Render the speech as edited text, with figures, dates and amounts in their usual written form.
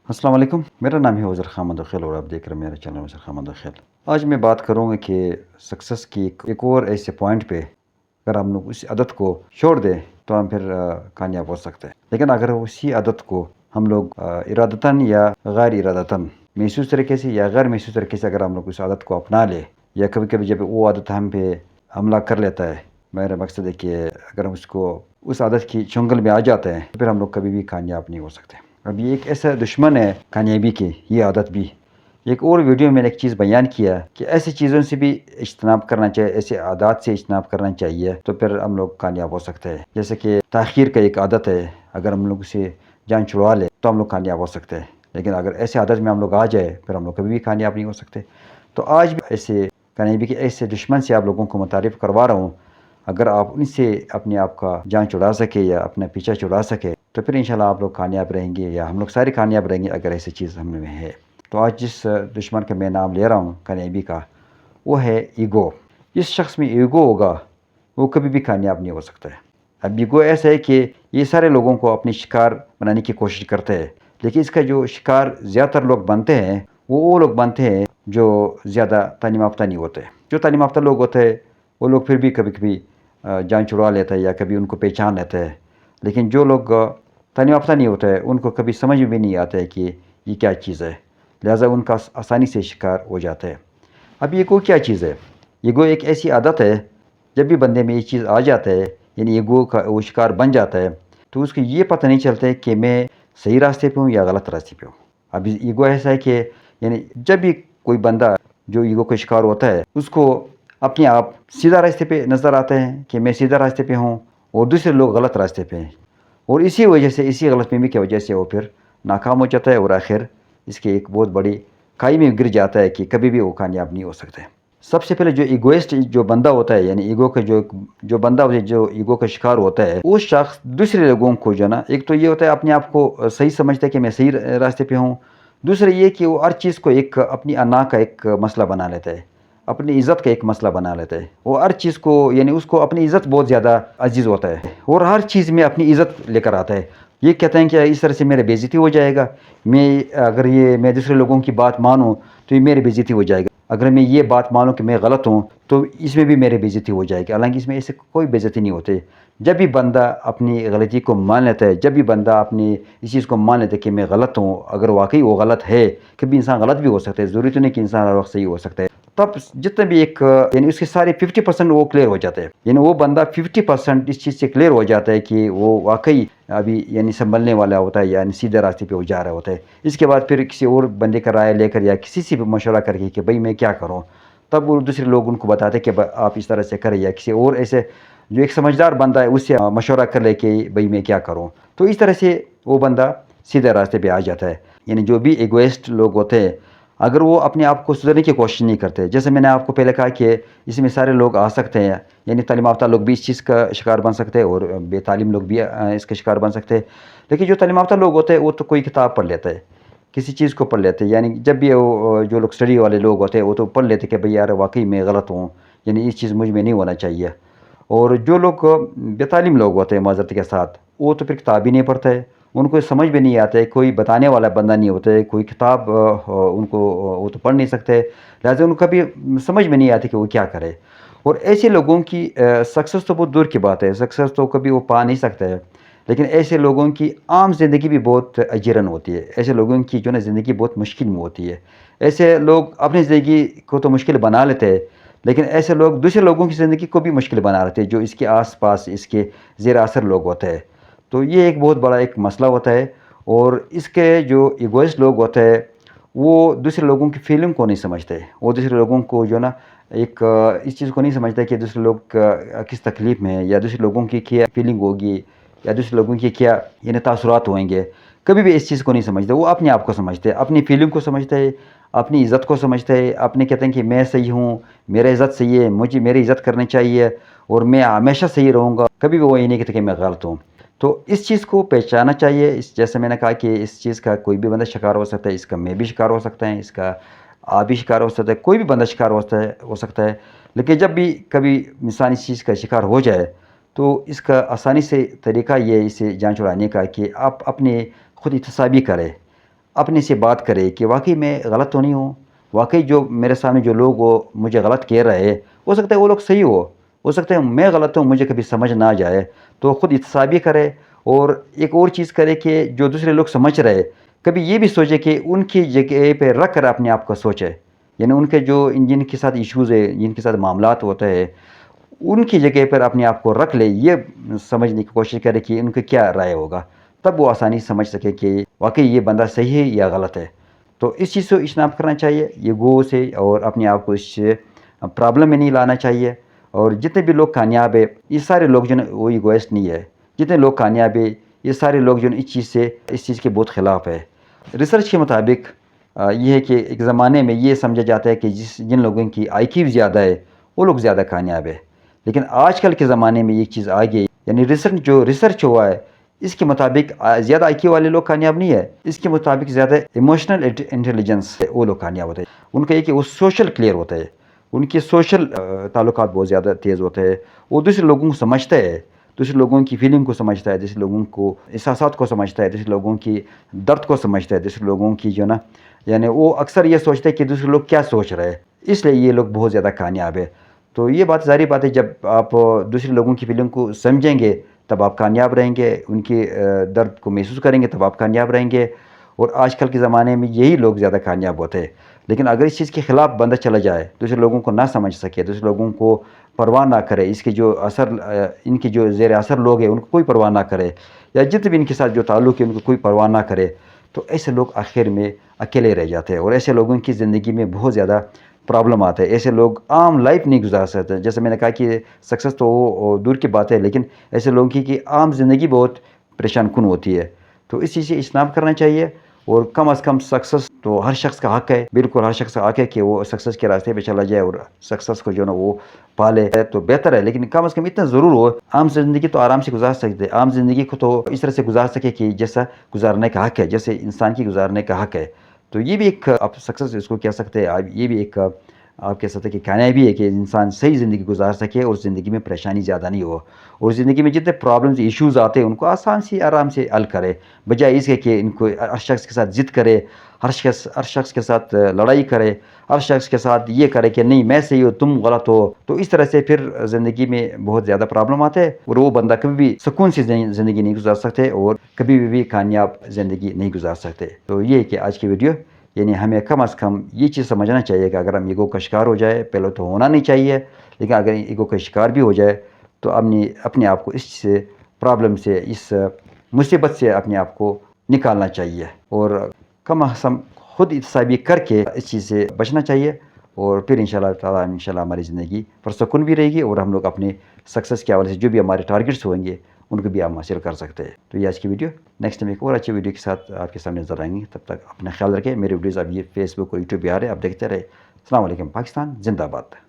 السلام علیکم، میرا نام ہے وزیر خامد خیل اور آپ دیکھ رہے ہیں میرا چینل وزیر خامد خیل۔ آج میں بات کروں گا کہ سکسیس کی ایک اور ایسے پوائنٹ پہ اگر ہم لوگ اس عادت کو چھوڑ دیں تو ہم پھر کامیاب ہو سکتے ہیں، لیکن اگر اسی عادت کو ہم لوگ ارادتاً یا غیر ارادتاً محسوس طریقے سے یا غیر محسوس طریقے سے اگر ہم لوگ اس عادت کو اپنا لیں یا کبھی کبھی جب وہ عادت ہم پہ حملہ کر لیتا ہے، میرا مقصد ہے کہ اگر ہم اس عادت کی چنگل میں آ جاتے ہیں تو پھر ہم لوگ کبھی بھی کامیاب نہیں ہو سکتے۔ اب یہ ایک ایسا دشمن ہے کامیابی کی، یہ عادت بھی۔ ایک اور ویڈیو میں نے ایک چیز بیان کیا کہ ایسی چیزوں سے بھی اجتناب کرنا چاہیے، ایسے عادات سے اجتناب کرنا چاہیے تو پھر ہم لوگ کامیاب ہو سکتے ہیں۔ جیسے کہ تاخیر کا ایک عادت ہے، اگر ہم لوگ اسے جان چھڑوا لیں تو ہم لوگ کامیاب ہو سکتے ہیں، لیکن اگر ایسے عادت میں ہم لوگ آ جائے پھر ہم لوگ کبھی بھی کامیاب نہیں ہو سکتے۔ تو آج بھی ایسے کامیابی کے ایسے دشمن سے آپ لوگوں کو متعارف کروا رہا ہوں، اگر آپ ان سے اپنے آپ کا جان چھڑا سکے یا اپنا پیچھا چھڑا سکے تو پھر انشاءاللہ آپ لوگ کامیاب رہیں گے، یا ہم لوگ سارے کامیاب رہیں گے اگر ایسی چیز ہم میں ہے۔ تو آج جس دشمن کا میں نام لے رہا ہوں کامیابی کا، وہ ہے ایگو۔ جس شخص میں ایگو ہوگا وہ کبھی بھی کامیاب نہیں ہو سکتا ہے۔ اب ایگو ایسا ہے کہ یہ سارے لوگوں کو اپنے شکار بنانے کی کوشش کرتے ہیں، لیکن اس کا جو شکار زیادہ تر لوگ بنتے ہیں وہ لوگ بنتے ہیں جو زیادہ تعلیم یافتہ نہیں ہوتے۔ جو تعلیم یافتہ لوگ ہوتے ہیں وہ لوگ پھر بھی کبھی کبھی جان چھڑوا لیتے ہیں یا کبھی ان کو پہچان لیتے ہیں، لیکن جو لوگ تعلیم یافتہ نہیں ہوتے ہیں ان کو کبھی سمجھ بھی نہیں آتا ہے کہ یہ کیا چیز ہے، لہٰذا ان کا آسانی سے شکار ہو جاتا ہے۔ اب ایگو کیا چیز ہے؟ ایگو ایک ایسی عادت ہے، جب بھی بندے میں یہ چیز آ جاتا ہے یعنی ایگو کا وہ شکار بن جاتا ہے تو اس کو یہ پتہ نہیں چلتا ہے کہ میں صحیح راستے پہ ہوں یا غلط راستے پہ ہوں۔ اب ایگو ایسا ہے کہ یعنی جب بھی کوئی بندہ جو ایگو کا شکار ہوتا ہے اس کو اپنے آپ سیدھا راستے پہ نظر آتے ہیں کہ میں سیدھا راستے پہ ہوں اور دوسرے لوگ غلط راستے پہ ہیں، اور اسی وجہ سے اسی غلط فہمی کی وجہ سے وہ پھر ناکام ہو جاتا ہے اور آخر اس کے ایک بہت بڑی کھائی میں گر جاتا ہے کہ کبھی بھی وہ کامیاب نہیں ہو سکتا ہے۔ سب سے پہلے جو ایگوئسٹ جو بندہ ہوتا ہے یعنی ایگو کا جو بندہ ہوتا ہے جو ایگو کا شکار ہوتا ہے، وہ شخص دوسرے لوگوں کو جو نا ایک تو یہ ہوتا ہے اپنے آپ کو صحیح سمجھتا ہے کہ میں صحیح راستے پہ ہوں، دوسرا یہ کہ وہ ہر چیز کو ایک اپنی انا کا ایک مسئلہ بنا لیتا ہے، اپنی عزت کا ایک مسئلہ بنا لیتا ہے۔ وہ ہر چیز کو یعنی اس کو اپنی عزت بہت زیادہ عزیز ہوتا ہے اور ہر چیز میں اپنی عزت لے کر آتا ہے۔ یہ کہتے ہیں کہ اس طرح سے میرے بے عزتی ہو جائے گا، اگر میں دوسرے لوگوں کی بات مانوں تو یہ میری بے عزتی ہو جائے گا، اگر میں یہ بات مانوں کہ میں غلط ہوں تو اس میں بھی میری بے عزتی ہو جائے گی، حالانکہ اس میں ایسے کوئی بے عزتی نہیں ہوتے۔ جب بھی بندہ اپنی غلطی کو مان لیتا ہے، جب بھی بندہ اپنی اس چیز کو مان لیتا ہے کہ میں غلط ہوں، اگر واقعی وہ غلط ہے، کبھی انسان غلط بھی ہو سکتا ہے، ضروری تو نہیں کہ انسان ہر وقت صحیح ہو سکتا ہے، تب جتنا بھی ایک یعنی اس کے سارے 50% وہ کلیئر ہو جاتے ہیں، یعنی وہ بندہ 50% اس چیز سے کلیئر ہو جاتا ہے کہ وہ واقعی ابھی یعنی سنبھلنے والا ہوتا ہے، یعنی سیدھے راستے پہ وہ جا رہا ہوتا ہے۔ اس کے بعد پھر کسی اور بندے کا رائے لے کر یا کسی سے بھی مشورہ کر کے کہ بھائی میں کیا کروں، تب وہ دوسرے لوگ ان کو بتاتے کہ آپ اس طرح سے کریں، یا کسی اور ایسے جو ایک سمجھدار بندہ ہے اس سے مشورہ کر لے کہ بھئی میں کیا کروں، تو اس طرح سے وہ بندہ سیدھے راستے پہ آ جاتا ہے۔ یعنی جو بھی ایگوئسٹ لوگ ہوتے ہیں اگر وہ اپنے آپ کو سدھرنے کی کوشش نہیں کرتے، جیسے میں نے آپ کو پہلے کہا کہ اس میں سارے لوگ آ سکتے ہیں، یعنی تعلیم یافتہ لوگ بھی اس چیز کا شکار بن سکتے ہیں اور بے تعلیم لوگ بھی اس کا شکار بن سکتے ہیں، لیکن جو تعلیم یافتہ لوگ ہوتے ہیں وہ تو کوئی کتاب پڑھ لیتا ہے، کسی چیز کو پڑھ لیتے ہیں، یعنی جب بھی جو لوگ اسٹڈی والے لوگ ہوتے ہیں وہ تو پڑھ لیتے کہ بھئی یار واقعی میں غلط ہوں، یعنی یہ چیز مجھ میں نہیں ہونا چاہیے۔ اور جو لوگ بے تعلیم لوگ ہوتے ہیں معذرت کے ساتھ، وہ تو پھر کتاب ہی نہیں پڑھتے ہیں، ان کو سمجھ بھی نہیں آتا ہے، کوئی بتانے والا بندہ نہیں ہوتا ہے، کوئی کتاب ان کو وہ تو پڑھ نہیں سکتے، لہٰذا ان کو کبھی سمجھ میں نہیں آتی کہ وہ کیا کرے۔ اور ایسے لوگوں کی سکسیس تو بہت دور کی بات ہے، سکسیس تو کبھی وہ پا نہیں سکتے ہیں، لیکن ایسے لوگوں کی عام زندگی بھی بہت اجیرن ہوتی ہے، ایسے لوگوں کی جو نا زندگی بہت مشکل میں ہوتی ہے۔ ایسے لوگ اپنی زندگی کو تو مشکل بنا لیتے ہیں، لیکن ایسے لوگ دوسرے لوگوں کی زندگی کو بھی مشکل بنا لیتے ہیں جو اس کے آس پاس اس کے زیر اثر لوگ ہوتے ہیں۔ تو یہ ایک بہت بڑا ایک مسئلہ ہوتا ہے، اور اس کے جو ایگوئسٹ لوگ ہوتے ہیں وہ دوسرے لوگوں کی فیلنگ کو نہیں سمجھتے، وہ دوسرے لوگوں کو جو نا ایک اس چیز کو نہیں سمجھتے کہ دوسرے لوگ کس تکلیف میں ہیں، یا دوسرے لوگوں کی کیا فیلنگ ہوگی، یا دوسرے لوگوں کی کیا یعنی تاثرات ہوئیں گے، کبھی بھی اس چیز کو نہیں سمجھتے۔ وہ اپنے آپ کو سمجھتے ہیں، اپنی فیلنگ کو سمجھتے ہیں، اپنی عزت کو سمجھتے ہیں، اپنے کہتے ہیں کہ میں صحیح ہوں، میرا عزت صحیح ہے، مجھے میری عزت کرنی چاہیے اور میں ہمیشہ صحیح رہوں گا، کبھی بھی وہ یہ نہیں کہتے کہ میں غلط ہوں۔ تو اس چیز کو پہچانا چاہیے، جیسے میں نے کہا کہ اس چیز کا کوئی بھی بندہ شکار ہو سکتا ہے، اس کا میں بھی شکار ہو سکتا ہے، اس کا آپ بھی شکار ہو سکتا ہے، کوئی بھی بندہ شکار ہو سکتا ہے، لیکن جب بھی کبھی انسان اس چیز کا شکار ہو جائے تو اس کا آسانی سے طریقہ یہ ہے اسے جان چھڑانے کا کہ آپ اپنے خود احتسابی کریں، اپنے سے بات کرے کہ واقعی میں غلط تو نہیں ہوں، واقعی جو میرے سامنے جو لوگ مجھے غلط کہہ رہے، ہو سکتا ہے وہ لوگ صحیح ہو سکتا ہے میں غلط ہوں، مجھے کبھی سمجھ نہ جائے، تو خود احتسابی کرے۔ اور ایک اور چیز کرے کہ جو دوسرے لوگ سمجھ رہے، کبھی یہ بھی سوچے کہ ان کی جگہ پہ رکھ کر اپنے آپ کو سوچے، یعنی ان کے جو جن کے ساتھ ایشوز ہے، جن کے ساتھ معاملات ہوتے ہیں، ان کی جگہ پر اپنے آپ کو رکھ لے، یہ سمجھنے کی کوشش کرے کہ ان کا کیا رائے ہوگا، تب وہ آسانی سمجھ سکے کہ واقعی یہ بندہ صحیح ہے یا غلط ہے۔ تو اس چیز سے اجتناب کرنا چاہیے یہ گو سے، اور اپنے آپ کو اس سے پرابلم میں نہیں لانا چاہیے۔ اور جتنے بھی لوگ کامیاب ہے، یہ سارے لوگ جو وہ ایگوئسٹ نہیں ہے، جتنے لوگ کامیاب ہے یہ سارے لوگ جو اس چیز کے بہت خلاف ہے۔ ریسرچ کے مطابق یہ ہے کہ ایک زمانے میں یہ سمجھا جاتا ہے کہ جن لوگوں کی آئی کیو زیادہ ہے وہ لوگ زیادہ کامیاب ہے، لیکن آج کل کے زمانے میں یہ چیز آ گئی، یعنی ریسرچ ہوا ہے اس کے مطابق زیادہ آئی کیو والے لوگ کامیاب نہیں ہے، اس کے مطابق زیادہ ایموشنل انٹیلیجنس وہ لوگ کامیاب ہوتے ہیں۔ ان کا یہ کہ وہ سوشل کلیئر ہوتا ہے، ان کے سوشل تعلقات بہت زیادہ تیز ہوتے ہیں، وہ دوسرے لوگوں کو سمجھتا ہے، دوسرے لوگوں کی فیلنگ کو سمجھتا ہے، دوسرے لوگوں کو احساسات کو سمجھتا ہے، دوسرے لوگوں کی درد کو سمجھتا ہے، دوسرے لوگوں کی جو نا، یعنی وہ اکثر یہ سوچتا ہے کہ دوسرے لوگ کیا سوچ رہے ہیں، اس لیے یہ لوگ بہت زیادہ کامیاب ہے۔ تو یہ بات ظاہری بات ہے، جب آپ دوسرے لوگوں کی فیلنگ کو سمجھیں گے تب آپ کامیاب رہیں گے، ان کی درد کو محسوس کریں گے تب آپ کامیاب رہیں گے، اور آج کل کے زمانے میں یہی لوگ زیادہ کامیاب ہوتے ہیں۔ لیکن اگر اس چیز کے خلاف بندہ چلا جائے، دوسرے لوگوں کو نہ سمجھ سکے، دوسرے لوگوں کو پرواہ نہ کرے، اس کے جو اثر ان کے جو زیر اثر لوگ ہیں ان کو کوئی پرواہ نہ کرے، یا جتنے بھی ان کے ساتھ جو تعلق ہے ان کو کوئی پرواہ نہ کرے، تو ایسے لوگ آخر میں اکیلے رہ جاتے ہیں، اور ایسے لوگوں کی زندگی میں بہت زیادہ پرابلم آتے ہیں۔ ایسے لوگ عام لائف نہیں گزار سکتے، جیسے میں نے کہا کہ سکسیس تو وہ دور کی بات ہے، لیکن ایسے لوگوں کی عام زندگی بہت پریشان کن ہوتی ہے۔ تو اس چیز سے اجتناب کرنا چاہیے، اور کم از کم سکسیس تو ہر شخص کا حق ہے، بالکل ہر شخص کا حق ہے کہ وہ سکسیس کے راستے پہ چلا جائے اور سکسیس کو جو نا وہ پالے تو بہتر ہے، لیکن کم از کم اتنا ضرور ہو، عام زندگی تو آرام سے گزار سکتے، عام زندگی کو تو اس طرح سے گزار سکے کہ جیسا گزارنے کا حق ہے، جیسے انسان کی گزارنے کا حق ہے۔ تو یہ بھی ایک آپ سکسیس اس کو کہہ سکتے ہیں، یہ بھی ایک آپ کہہ سکتے ہیں کہ کامیابی ہے کہ انسان صحیح زندگی گزار سکے اور زندگی میں پریشانی زیادہ نہیں ہو، اور زندگی میں جتنے پرابلمز ایشوز آتے ہیں ان کو آسان سے آرام سے حل کرے، بجائے اس کے کہ ان کو ہر شخص کے ساتھ ضد کرے، ہر شخص کے ساتھ لڑائی کرے، ہر شخص کے ساتھ یہ کرے کہ نہیں میں صحیح ہو تم غلط ہو، تو اس طرح سے پھر زندگی میں بہت زیادہ پرابلم آتے ہیں، اور وہ بندہ کبھی بھی سکون سے زندگی نہیں گزار سکتے، اور کبھی بھی کامیاب زندگی نہیں گزار سکتے۔ تو یہ ہے کہ آج کی ویڈیو، یعنی ہمیں کم از کم یہ چیز سمجھنا چاہیے کہ اگر ہم ایگو کا شکار ہو جائے، پہلے تو ہونا نہیں چاہیے، لیکن اگر ایگو کا شکار بھی ہو جائے تو اپنے آپ کو اس سے پرابلم سے، اس مصیبت سے اپنے آپ کو نکالنا چاہیے، اور کم از کم خود احتسابی کر کے اس چیز سے بچنا چاہیے، اور پھر انشاءاللہ تعالیٰ انشاءاللہ ہماری زندگی پرسکون بھی رہے گی، اور ہم لوگ اپنے سکسیس کے حوالے سے جو بھی ہمارے ٹارگٹس ہوئیں گے ان کو بھی ہم حاصل کر سکتے ہیں۔ تو یہ آج کی ویڈیو، نیکسٹ ٹائم ایک اور اچھی ویڈیو کے ساتھ آپ کے سامنے نظر آئیں گے، تب تک اپنا خیال رکھیں۔ میرے ویڈیوز اب یہ فیس بک اور یوٹیوب پہ آ رہے ہیں، آپ دیکھتے رہے۔ السلام علیکم، پاکستان زندہ باد۔